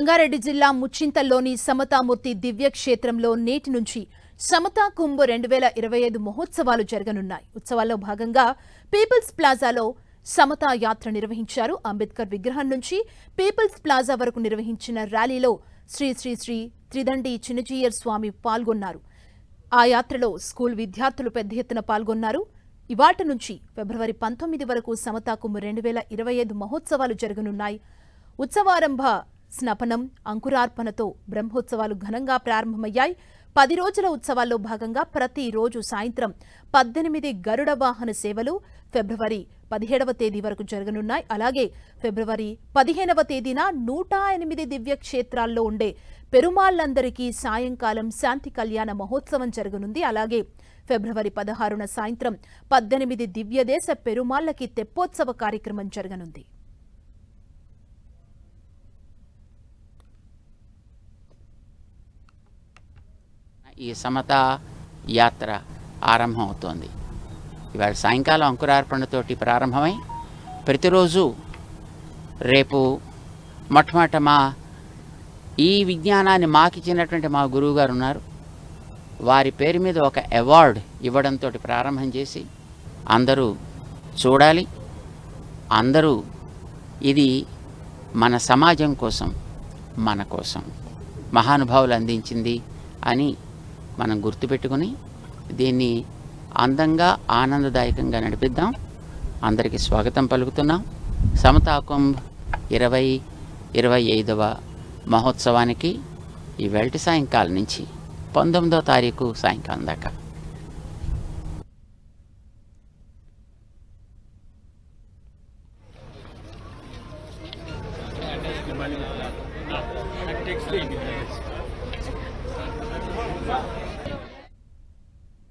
రంగారెడ్డి జిల్లా ముచ్చింతల్లోని సమతామూర్తి దివ్యక్షేత్రంలో నేటి నుంచి సమతా కుంభ్ 2025 మహోత్సవాలు జరగనున్నాయి. ఉత్సవాల్లో భాగంగా పీపుల్స్ ప్లాజాలో సమతా యాత్ర నిర్వహించారు. అంబేద్కర్ విగ్రహం నుంచి పీపుల్స్ ప్లాజా వరకు నిర్వహించిన ర్యాలీలో శ్రీ శ్రీ శ్రీ త్రిదండి చిన్నజీయర్ స్వామి పాల్గొన్నారు. ఆ యాత్రలో స్కూల్ విద్యార్థులు పెద్ద ఎత్తున పాల్గొన్నారు. ఇవాటి నుంచి ఫిబ్రవరి 19 వరకు సమతా కుంభ్ 2025 మహోత్సవాలు జరగనున్నాయి. ఉత్సవారంభ స్నపనం అంకురార్పణతో బ్రహ్మోత్సవాలు ఘనంగా ప్రారంభమయ్యాయి. 10 రోజుల ఉత్సవాల్లో భాగంగా ప్రతి రోజు సాయంత్రం 18 గరుడ వాహన సేవలు ఫిబ్రవరి 17వ తేదీ వరకు జరగనున్నాయి. అలాగే ఫిబ్రవరి 15వ తేదీన 108 దివ్యక్షేత్రాల్లో ఉండే పెరుమాళ్లందరికీ సాయంకాలం శాంతి కళ్యాణ మహోత్సవం జరగనుంది. అలాగే ఫిబ్రవరి 16న సాయంత్రం 18 దివ్యదేశ పెరుమాళ్లకి తెప్పోత్సవ కార్యక్రమం జరగనుంది. ఈ సమతా యాత్ర ఆరంభమవుతోంది. ఇవాళ సాయంకాలం అంకురార్పణతోటి ప్రారంభమై ప్రతిరోజు రేపు మొట్టమొదట ఈ విజ్ఞానాన్ని మాకిచ్చినటువంటి మా గురువు గారు ఉన్నారు. వారి పేరు మీద ఒక అవార్డు ఇవ్వడంతో ప్రారంభం చేసి అందరూ చూడాలి. అందరూ ఇది మన సమాజం కోసం, మన కోసం మహానుభావులు అందించింది అని మనం గుర్తుపెట్టుకుని దీన్ని అందంగా ఆనందదాయకంగా నడిపిద్దాం. అందరికీ స్వాగతం పలుకుతున్నాం. సమతా కుంభ్ 2025వ మహోత్సవానికి ఈ వెల్టి సాయంకాలం నుంచి 19వ తారీఖు సాయంకాలం దాకా.